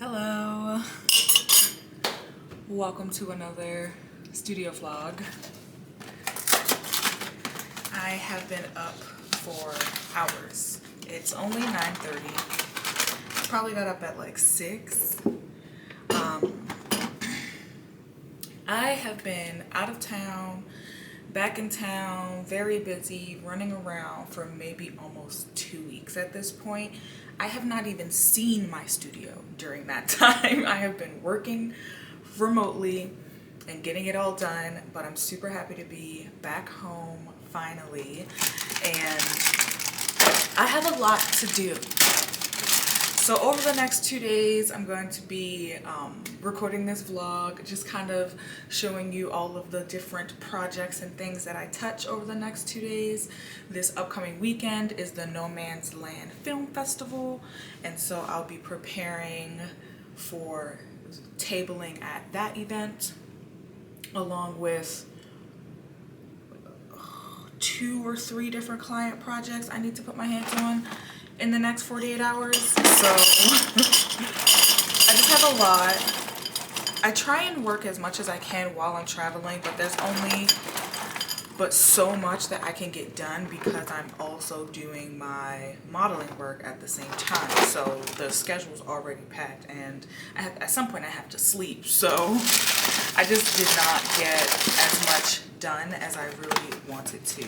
Hello, welcome to another studio vlog. I have been up for hours. It's only 9:30. Probably got up at like 6. I have been out of town, back in town, very busy, running around for maybe almost 2 weeks at this point. I have not even seen my studio during that time. I have been working remotely and getting it all done, but I'm super happy to be back home finally. And I have a lot to do. So over the next 2 days, I'm going to be recording this vlog, just kind of showing you all of the different projects and things that I touch over the next 2 days. This upcoming weekend is the No Man's Land Film Festival, and so I'll be preparing for tabling at that event, along with 2 or 3 different client projects I need to put my hands on in the next 48 hours. So I just have a lot. I try and work as much as I can while I'm traveling, but there's only so much that I can get done because I'm also doing my modeling work at the same time. So the schedule's already packed, and at some point I have to sleep. So I just did not get as much done as I really wanted to.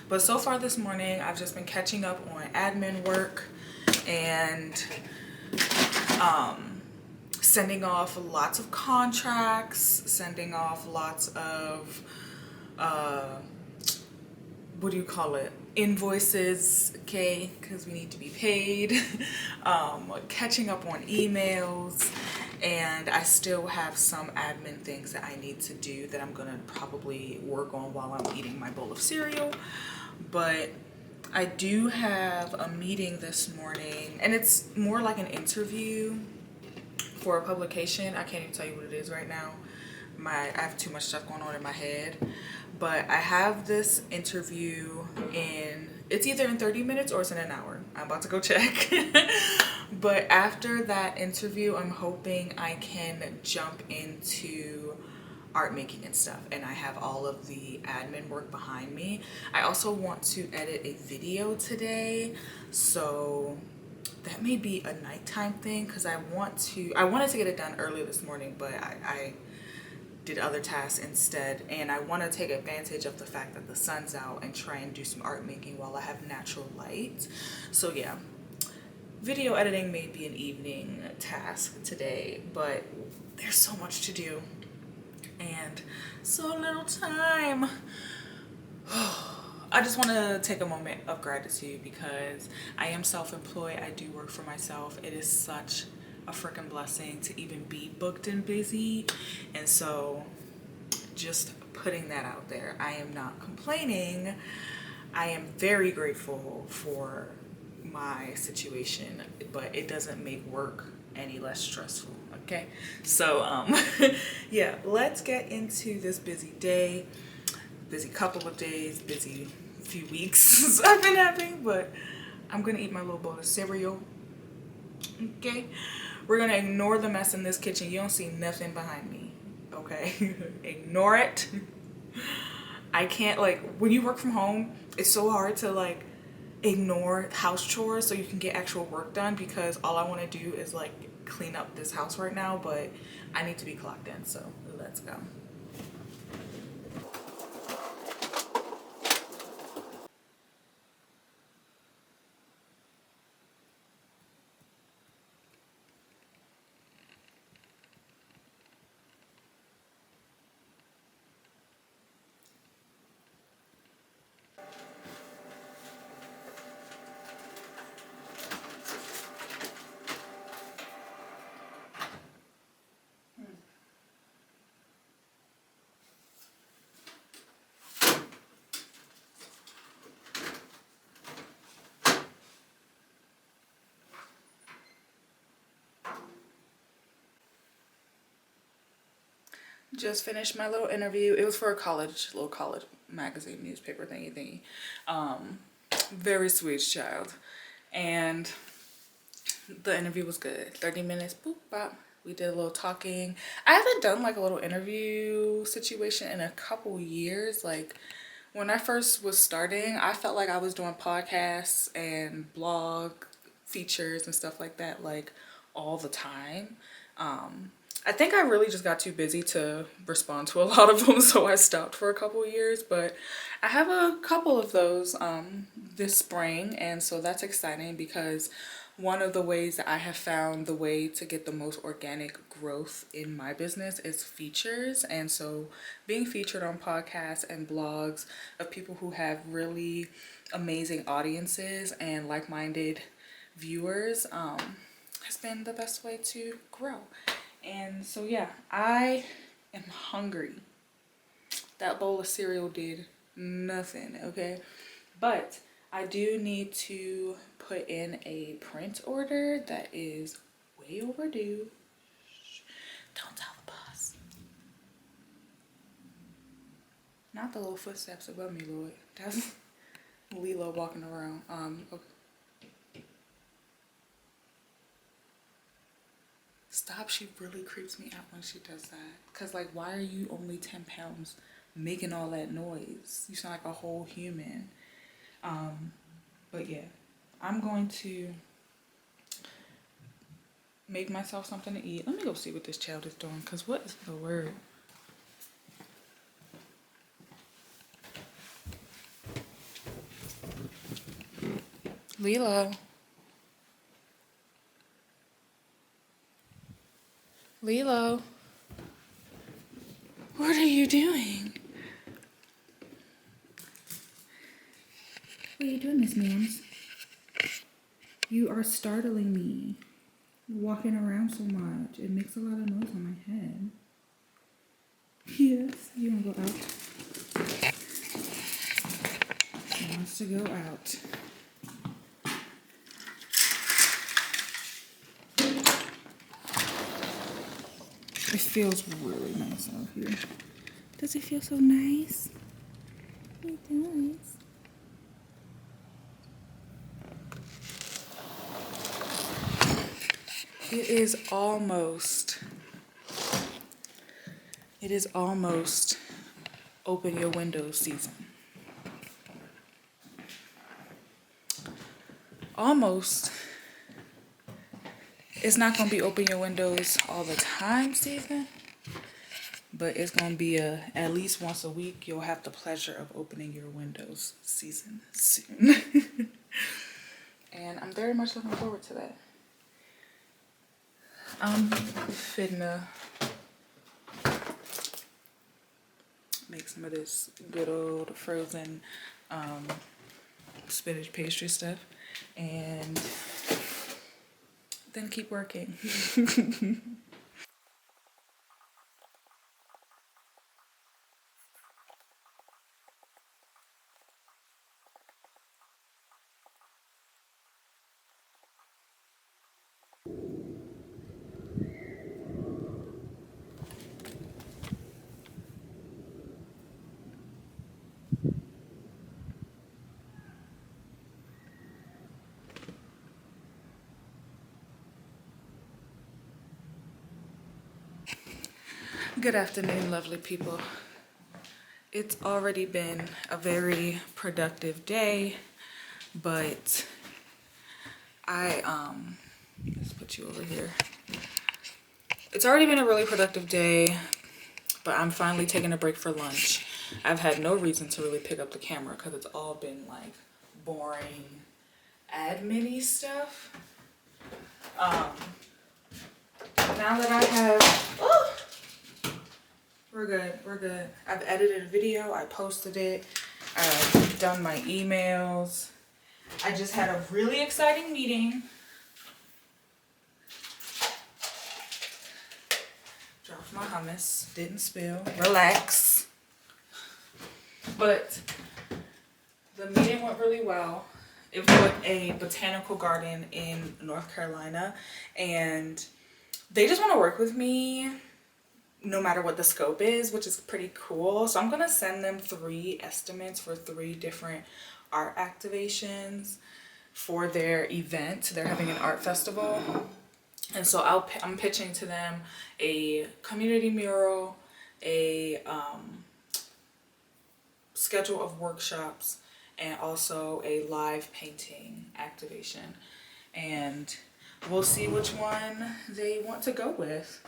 But so far this morning, I've just been catching up on admin work and sending off lots of contracts, sending off lots of, what do you call it? Invoices, okay, because we need to be paid, catching up on emails, and I still have some admin things that I need to do that I'm gonna probably work on while I'm eating my bowl of cereal. But I do have a meeting this morning, and it's more like an interview for a publication. I can't even tell you what it is right now. I have too much stuff going on in my head. But I have this interview it's either in 30 minutes or it's in an hour. I'm about to go check. But after that interview, I'm hoping I can jump into art making and stuff, and I have all of the admin work behind me. I also want to edit a video today, so that may be a nighttime thing because I wanted to get it done early this morning, but I did other tasks instead, and I want to take advantage of the fact that the sun's out and try and do some art making while I have natural light. So yeah, video editing may be an evening task today, but there's so much to do and so little time. I just want to take a moment of gratitude because I am self-employed. I do work for myself. It is such a freaking blessing to even be booked and busy, and so just putting that out there. I am not complaining. I am very grateful for my situation, but it doesn't make work any less stressful. Okay, so yeah, let's get into this busy day, busy couple of days, busy few weeks I've been having. But I'm gonna eat my little bowl of cereal. Okay, we're gonna ignore the mess in this kitchen. You don't see nothing behind me, okay? Ignore it. I can't, like, when you work from home, it's so hard to like ignore house chores so you can get actual work done, because all I want to do is like clean up this house right now, but I need to be clocked in, so let's go. Just finished my little interview. It was for a little college magazine, newspaper thingy. Very sweet child. And The interview was good. 30 minutes, boop, bop. We did a little talking. I haven't done like a little interview situation in a couple years. Like when I first was starting, I felt like I was doing podcasts and blog features and stuff like that like all the time. I think I really just got too busy to respond to a lot of them, so I stopped for a couple years. But I have a couple of those this spring, and so that's exciting because one of the ways that I have found the way to get the most organic growth in my business is features. And so being featured on podcasts and blogs of people who have really amazing audiences and like-minded viewers has been the best way to grow. And so yeah, I am hungry. That bowl of cereal did nothing, okay? But I do need to put in a print order that is way overdue. Shh. Don't tell the boss. Not the little footsteps above me, Lord. That's Lilo walking around. Okay. Stop, she really creeps me out when she does that. Cause like, why are you only 10 pounds making all that noise? You sound like a whole human. But yeah, I'm going to make myself something to eat. Let me go see what this child is doing, cause what is the word? Lilo. Lilo. What are you doing? What are you doing, Miss Mams? You are startling me. You're walking around so much. It makes a lot of noise on my head. Yes, you wanna go out? She wants to go out. It feels really nice out here. Does it feel so nice? It does. It is almost open your windows season. Almost. It's not gonna be open your windows all the time season, but it's gonna be at least once a week you'll have the pleasure of opening your windows season soon. And I'm very much looking forward to that. I'm finna make some of this good old frozen spinach pastry stuff and then keep working. Good afternoon, lovely people. It's already been a very productive day, but let's put you over here. It's already been a really productive day, but I'm finally taking a break for lunch. I've had no reason to really pick up the camera because it's all been like boring admin-y stuff. Now that I have, oh, we're good. I've edited a video, I posted it, I've done my emails. I just had a really exciting meeting. Dropped my hummus, didn't spill, relax. But the meeting went really well. It was with a botanical garden in North Carolina, and they just want to work with me no matter what the scope is, which is pretty cool. So I'm gonna send them 3 estimates for 3 different art activations. for their event. They're having an art festival. And so I'm pitching to them a community mural, a schedule of workshops, and also a live painting activation. And we'll see which one they want to go with.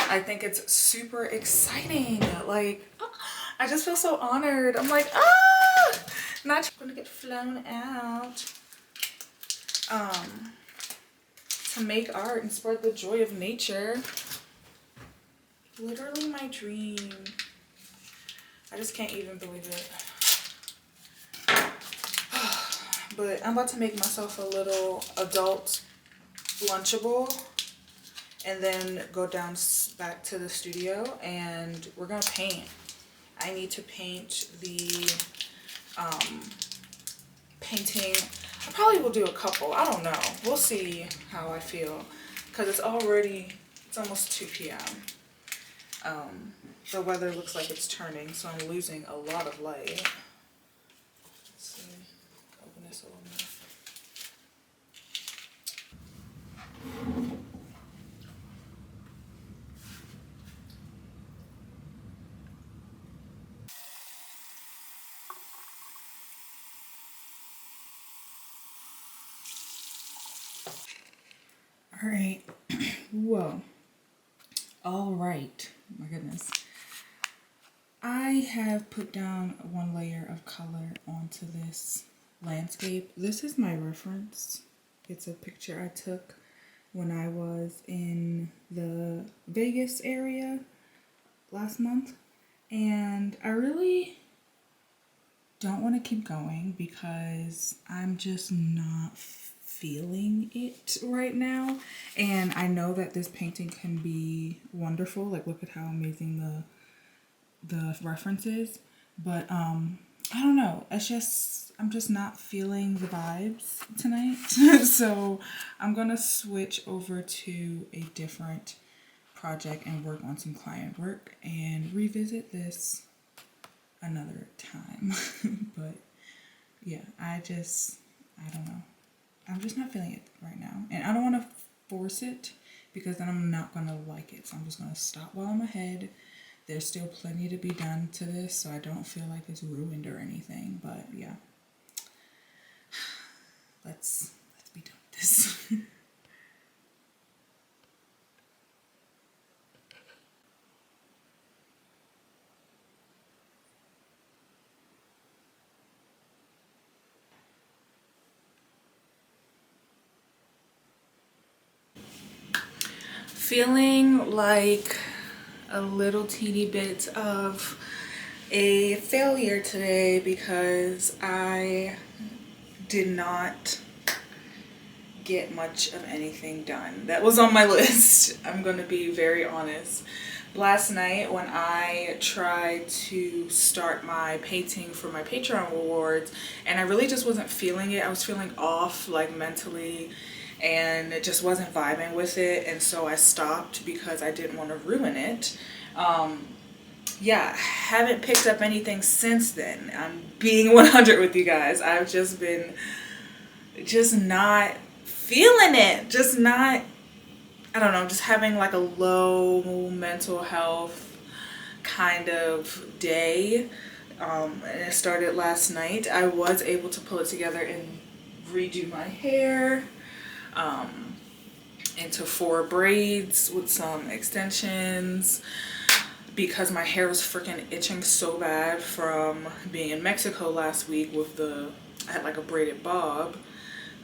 I think it's super exciting. Like, I just feel so honored. I'm like, not gonna get flown out. To make art and spread the joy of nature. Literally my dream. I just can't even believe it. But I'm about to make myself a little adult Lunchable and then go down back to the studio and we're gonna paint. I need to paint the painting. I probably will do a couple. I don't know. We'll see how I feel because it's almost 2 p.m. The weather looks like it's turning, so I'm losing a lot of light. Let's see. Open this a little more. All right. Whoa. All right. My goodness. I have put down one layer of color onto this landscape. This is my reference. It's a picture I took when I was in the Vegas area last month. And I really don't want to keep going because I'm just not feeling it right now. And I know that this painting can be wonderful. Like, look at how amazing the reference is. But I don't know. I'm just not feeling the vibes tonight. So I'm gonna switch over to a different project and work on some client work and revisit this another time. But yeah, I don't know. I'm just not feeling it right now. And I don't want to force it because then I'm not going to like it. So I'm just going to stop while I'm ahead. There's still plenty to be done to this, so I don't feel like it's ruined or anything. But yeah, let's be done with this. Feeling like a little teeny bit of a failure today because I did not get much of anything done that was on my list. I'm gonna be very honest. Last night when I tried to start my painting for my Patreon rewards and I really just wasn't feeling it. I was feeling off, like, mentally, and it just wasn't vibing with it, and so I stopped because I didn't want to ruin it. Yeah, haven't picked up anything since then. I'm being 100 with you guys. I've just been not feeling it. Just not, I don't know, just having like a low mental health kind of day. And it started last night. I was able to pull it together and redo my hair into 4 braids with some extensions because my hair was freaking itching so bad from being in Mexico last week with I had like a braided bob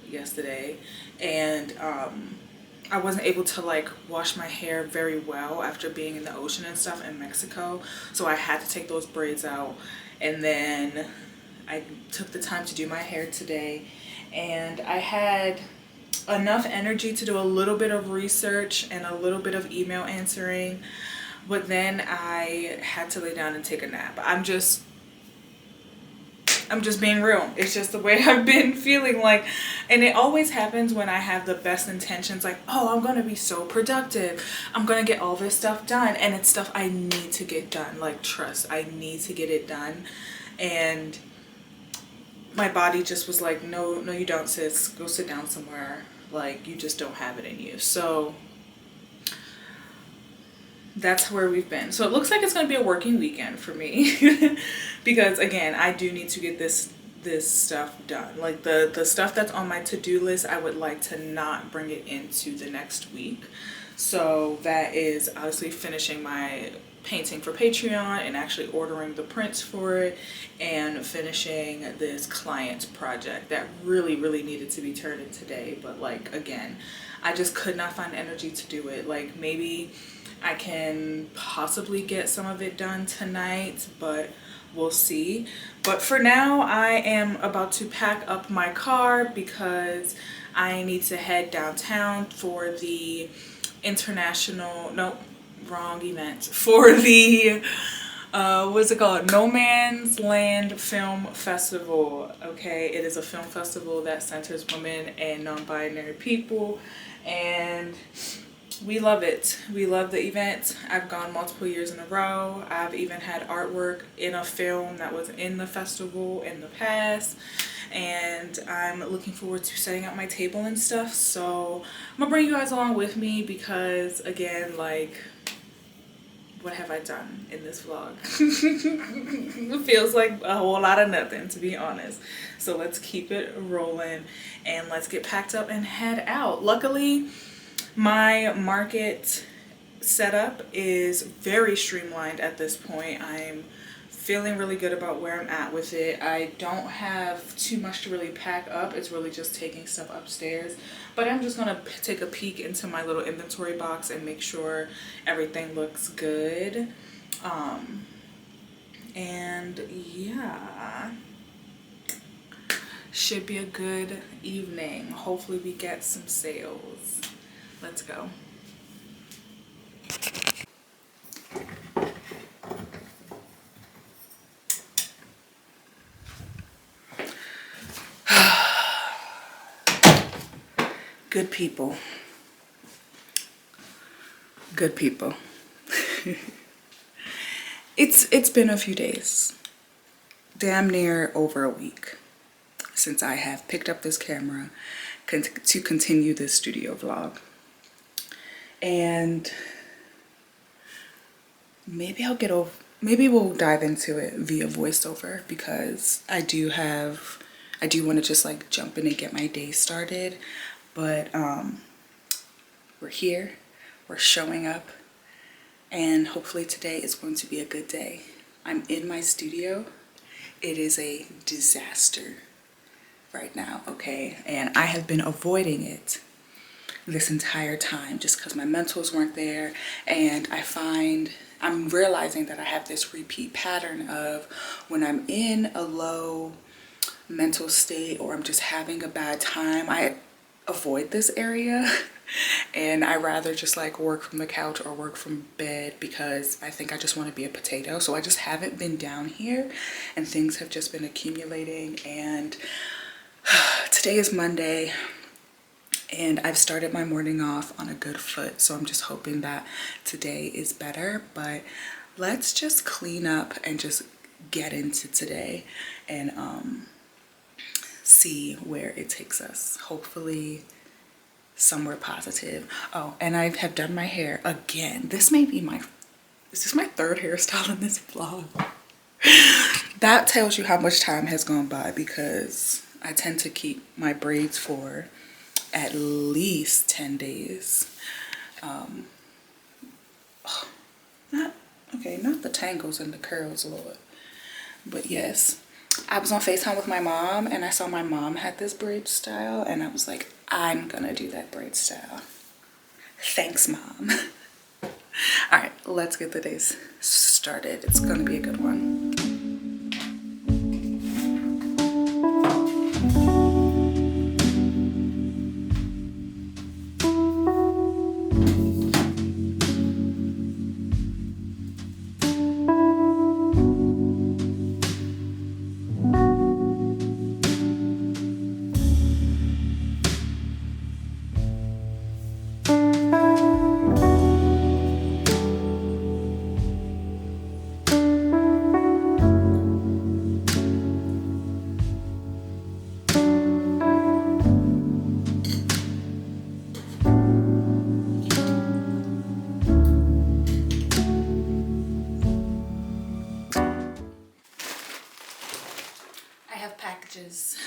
yesterday, and I wasn't able to like wash my hair very well after being in the ocean and stuff in Mexico, so I had to take those braids out. And then I took the time to do my hair today, and I had enough energy to do a little bit of research and a little bit of email answering, but then I had to lay down and take a nap. I'm just being real. It's just the way I've been feeling, like, and it always happens when I have the best intentions, like, oh, I'm gonna be so productive, I'm gonna get all this stuff done, and it's stuff I need to get done. Like, trust, I need to get it done. And my body just was like, no, no, you don't, sis. Go sit down somewhere. Like, you just don't have it in you. So that's where we've been. So it looks like it's going to be a working weekend for me because again, I do need to get this stuff done. Like the stuff that's on my to-do list, I would like to not bring it into the next week. So that is obviously finishing my painting for Patreon and actually ordering the prints for it, and finishing this client project that really needed to be turned in today. But like, again, I just could not find energy to do it. Like, maybe I can possibly get some of it done tonight, but we'll see. But for now, I am about to pack up my car because I need to head downtown for the for the what's it called, No Man's Land Film Festival. Okay, it is a film festival that centers women and non-binary people, and we love it. We love the event. I've gone multiple years in a row. I've even had artwork in a film that was in the festival in the past, and I'm looking forward to setting up my table and stuff. So I'm gonna bring you guys along with me because, again, like, what have I done in this vlog? It feels like a whole lot of nothing, to be honest. So let's keep it rolling and let's get packed up and head out. Luckily, my market setup is very streamlined at this point. I'm feeling really good about where I'm at with it. I don't have too much to really pack up. It's really just taking stuff upstairs. But I'm just gonna take a peek into my little inventory box and make sure everything looks good. And yeah, should be a good evening. Hopefully we get some sales. Let's go. Good people. Good people. It's been a few days. Damn near over a week since I have picked up this camera to continue this studio vlog. And maybe we'll dive into it via voiceover because I do want to just like jump in and get my day started. But we're here, we're showing up, and hopefully today is going to be a good day. I'm in my studio. It is a disaster right now, okay? And I have been avoiding it this entire time just because my mentals weren't there. And I'm realizing that I have this repeat pattern of when I'm in a low mental state or I'm just having a bad time, I avoid this area and I rather just like work from the couch or work from bed because I think I just want to be a potato. So I just haven't been down here and things have just been accumulating. And today is Monday and I've started my morning off on a good foot, so I'm just hoping that today is better. But let's just clean up and just get into today and see where it takes us. Hopefully somewhere positive. Oh, and I have done my hair again. Is this my third hairstyle in this vlog? That tells you how much time has gone by because I tend to keep my braids for at least 10 days. Not the tangles and the curls, Lord. But yes, I was on FaceTime with my mom and I saw my mom had this braid style and I was like, I'm gonna do that braid style. Thanks, Mom. All right, let's get the day started. It's gonna be a good one. is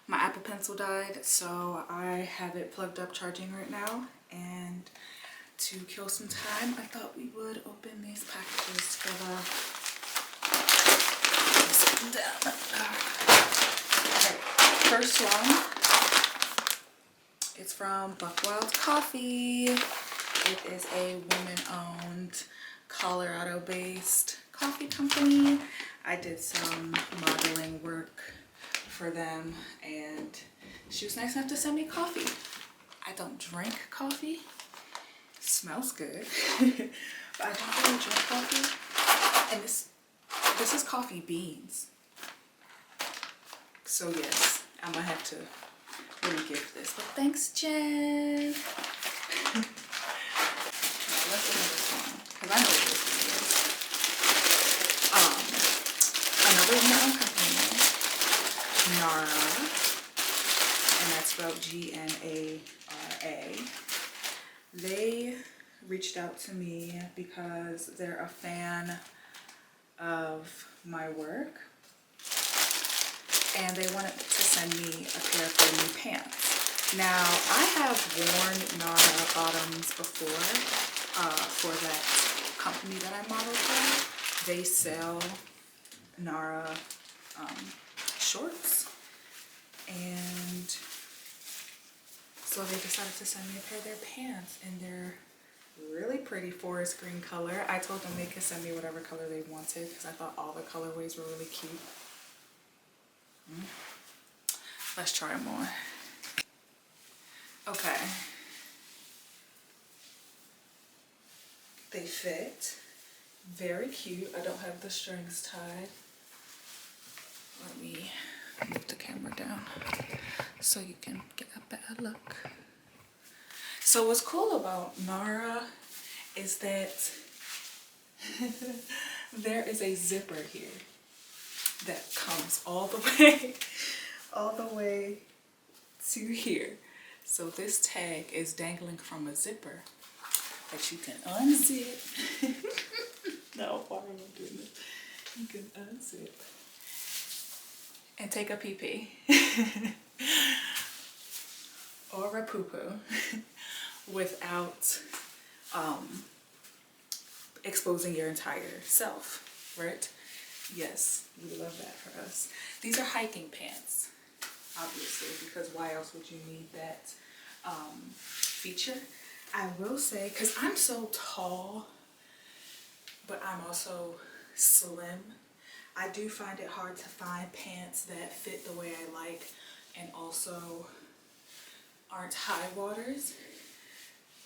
my Apple Pencil died, so I have it plugged up charging right now, and to kill some time I thought we would open these packages together. Set them down. Okay, first one, it's from Buckwild Coffee. It is a woman-owned, Colorado-based coffee company. I did some modeling work for them, and she was nice enough to send me coffee. I don't drink coffee. It smells good, but I don't really drink coffee. And this is coffee beans. So yes, I'm gonna have to really give this. But thanks, Jen. Let's open this one, because I know what this one is. Another woman-owned company, Nara, and that's spelled G-N-A-R-A. They reached out to me because they're a fan of my work, and they wanted to send me a pair of their new pants. Now, I have worn Nara bottoms before. For that company that I modeled for. They sell Nara shorts, and so they decided to send me a pair of their pants, and they're really pretty forest green color. I told them they could send me whatever color they wanted because I thought all the colorways were really cute. Let's try more. Okay. They fit. Very cute. I don't have the strings tied. Let me move the camera down so you can get a better look. So what's cool about Nara is that there is a zipper here that comes all the way to here. So this tag is dangling from a zipper that you can unzip. No, why am I doing this? You can unzip and take a pee-pee or a poo-poo without exposing your entire self, right? Yes, we love that for us. These are hiking pants, obviously, because why else would you need that feature? I will say, because I'm so tall, but I'm also slim, I do find it hard to find pants that fit the way I like and also aren't high waters.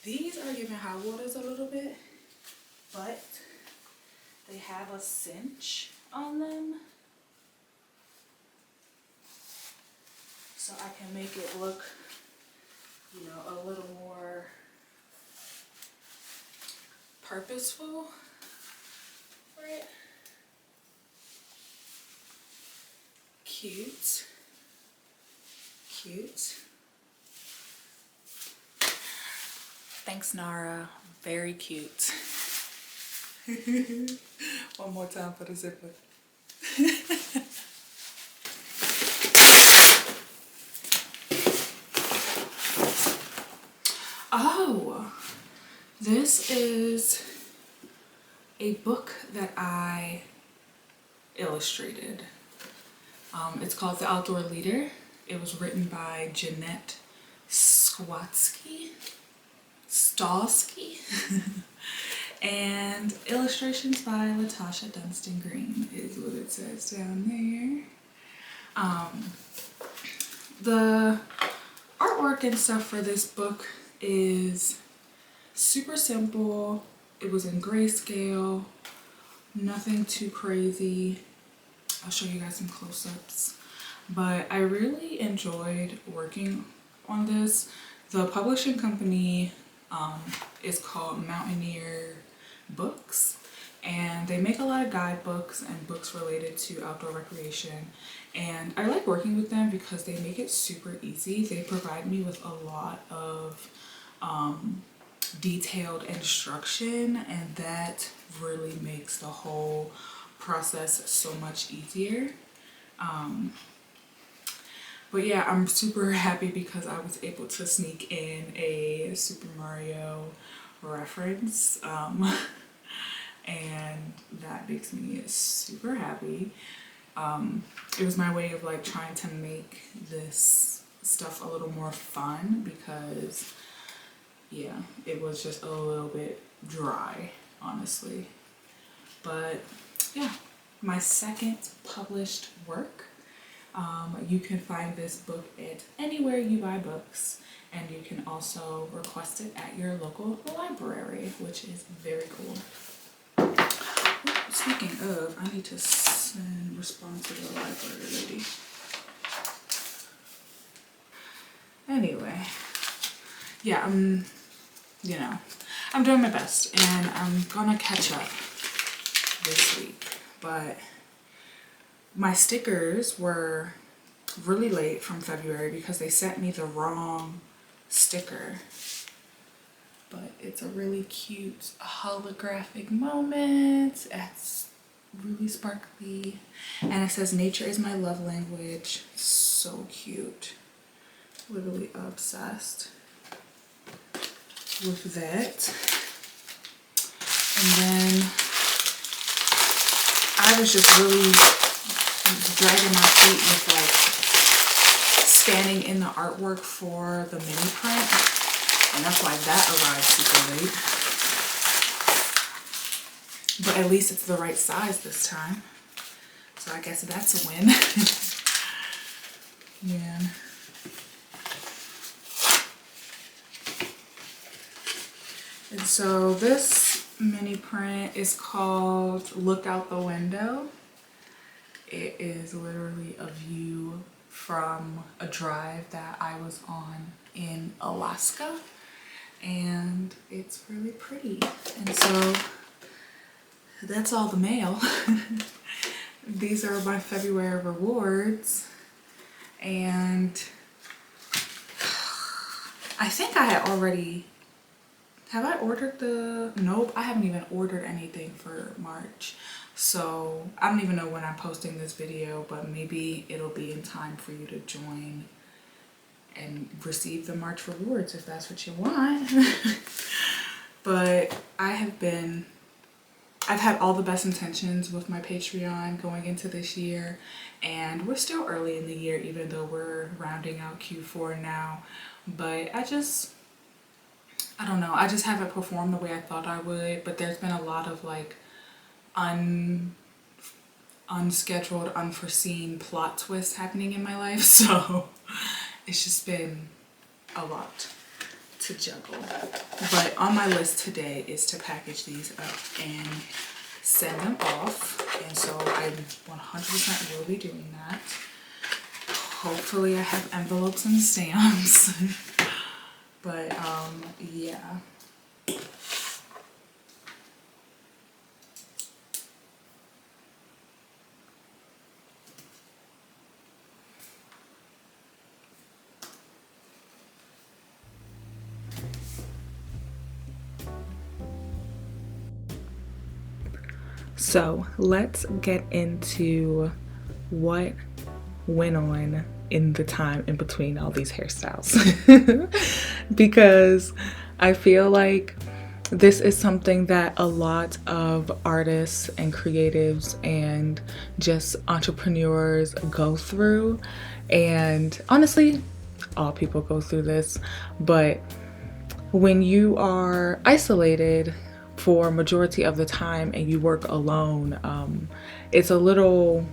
These are giving high waters a little bit, but they have a cinch on them, so I can make it look, you know, a little more purposeful, right? Cute, cute. Thanks, Nara. Very cute. One more time for the zipper. Oh, this is a book that I illustrated. It's called The Outdoor Leader. It was written by Jeanette Stawsky, and illustrations by Latasha Dunstan Green is what it says down there. The artwork and stuff for this book is super simple. It was in grayscale, nothing too crazy. I'll show you guys some close-ups, but I really enjoyed working on this. The publishing company is called Mountaineer Books, and they make a lot of guidebooks and books related to outdoor recreation, and I like working with them because they make it super easy. They provide me with a lot of detailed instruction, and that really makes the whole process so much easier. But yeah, I'm super happy because I was able to sneak in a Super Mario reference. And that makes me super happy. It was my way of like trying to make this stuff a little more fun because yeah, it was just a little bit dry, honestly. But yeah, my second published work. You can find this book at anywhere you buy books, and you can also request it at your local library, which is very cool. Speaking of, I need to respond to the library lady. Anyway, yeah, I'm doing my best, and I'm gonna catch up this week. But my stickers were really late from February because they sent me the wrong sticker. But it's a really cute holographic moment. It's really sparkly. And it says, "Nature is my love language." So cute. Literally obsessed with that. And then I was just really dragging my feet with like scanning in the artwork for the mini print. And that's why that arrived super late. But at least it's the right size this time. So I guess that's a win. Yeah. And so this mini print is called "Look Out the Window." It is literally a view from a drive that I was on in Alaska. And it's really pretty. And so that's all the mail. These are my February rewards. And I think I had already, have I ordered nope, I haven't even ordered anything for March. So I don't even know when I'm posting this video, but maybe it'll be in time for you to join and receive the March rewards if that's what you want. But I've had all the best intentions with my Patreon going into this year, and we're still early in the year even though we're rounding out Q4 now. But I don't know, I just haven't performed the way I thought I would. But there's been a lot of like unscheduled, unforeseen plot twists happening in my life, so it's just been a lot to juggle. But on my list today is to package these up and send them off, and so I 100% will be doing that. Hopefully I have envelopes and stamps. But yeah. So let's get into what went on in the time in between all these hairstyles. Because I feel like this is something that a lot of artists and creatives and just entrepreneurs go through. And honestly, all people go through this. But when you are isolated for a majority of the time and you work alone, it's a little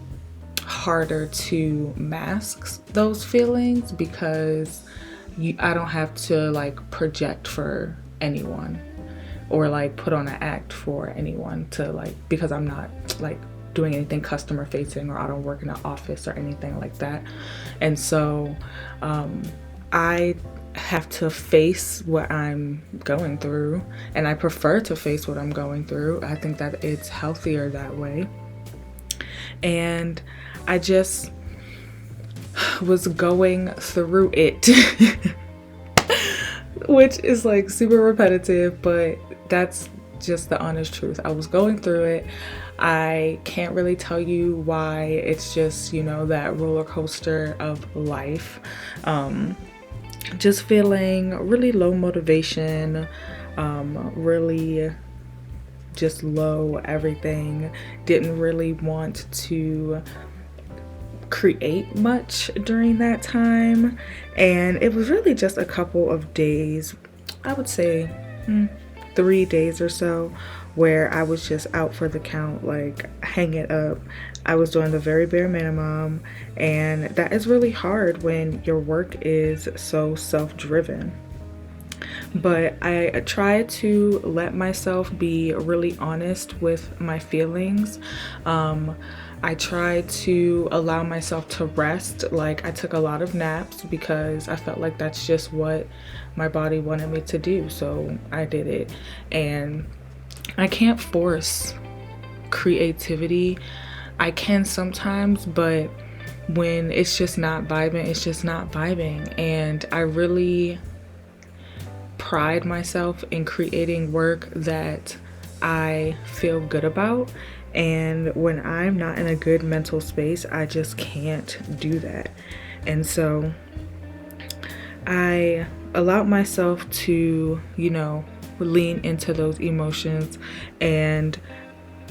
harder to mask those feelings because I don't have to like project for anyone or like put on an act for anyone to like, because I'm not like doing anything customer facing, or I don't work in an office or anything like that. And so I have to face what I'm going through, and I prefer to face what I'm going through. I think that it's healthier that way. And I just was going through it, which is like super repetitive, but that's just the honest truth. I was going through it. I can't really tell you why. It's just, that roller coaster of life. Just feeling really low motivation, really just low everything. Didn't really want to create much during that time, and it was really just a couple of days, I would say 3 days or so, where I was just out for the count, like hang it up. I was doing the very bare minimum, and that is really hard when your work is so self-driven. But I try to let myself be really honest with my feelings. I try to allow myself to rest. Like, I took a lot of naps because I felt like that's just what my body wanted me to do. So I did it. And I can't force creativity. I can sometimes, but when it's just not vibing, it's just not vibing. And I really pride myself in creating work that I feel good about. And when I'm not in a good mental space, I just can't do that. And so I allowed myself to, lean into those emotions, and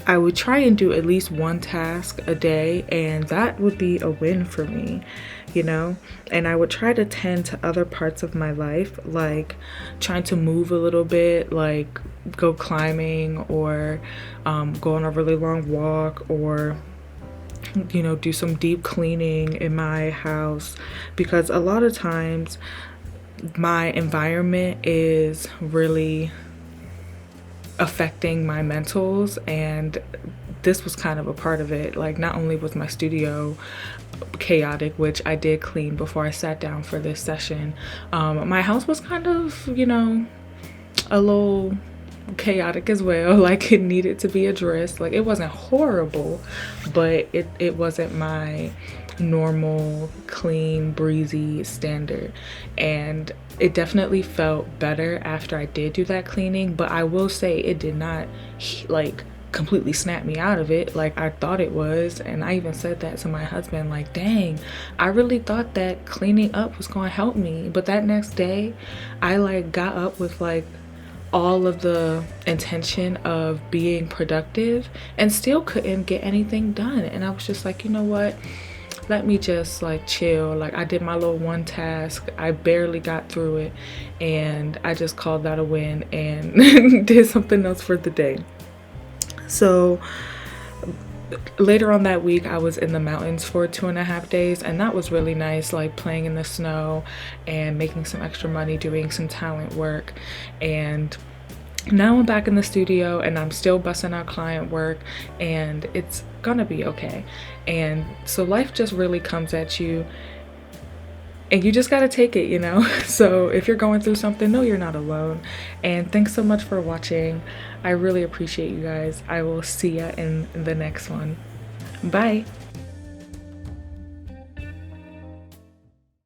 I would try and do at least one task a day, and that would be a win for me, and I would try to tend to other parts of my life, like trying to move a little bit, like go climbing, or go on a really long walk, or do some deep cleaning in my house, because a lot of times my environment is really affecting my mentals, and this was kind of a part of it. Like, not only was my studio chaotic, which I did clean before I sat down for this session, my house was kind of, a little chaotic as well. Like, it needed to be addressed. Like, it wasn't horrible, but it wasn't my normal, clean, breezy standard. And it definitely felt better after I did do that cleaning, but I will say it did not like completely snap me out of it like I thought it was. And I even said that to my husband, like, dang, I really thought that cleaning up was going to help me. But that next day I like got up with like all of the intention of being productive and still couldn't get anything done. And I was just like, you know what, let me just like chill. Like, I did my little one task, I barely got through it, and I just called that a win and did something else for the day. So later on that week, I was in the mountains for 2.5 days, and that was really nice, like playing in the snow and making some extra money doing some talent work. And now I'm back in the studio, and I'm still busting out client work, and it's gonna be okay. And so life just really comes at you, and you just gotta take it, So if you're going through something, know you're not alone. And thanks so much for watching. I really appreciate you guys. I will see ya in the next one. Bye.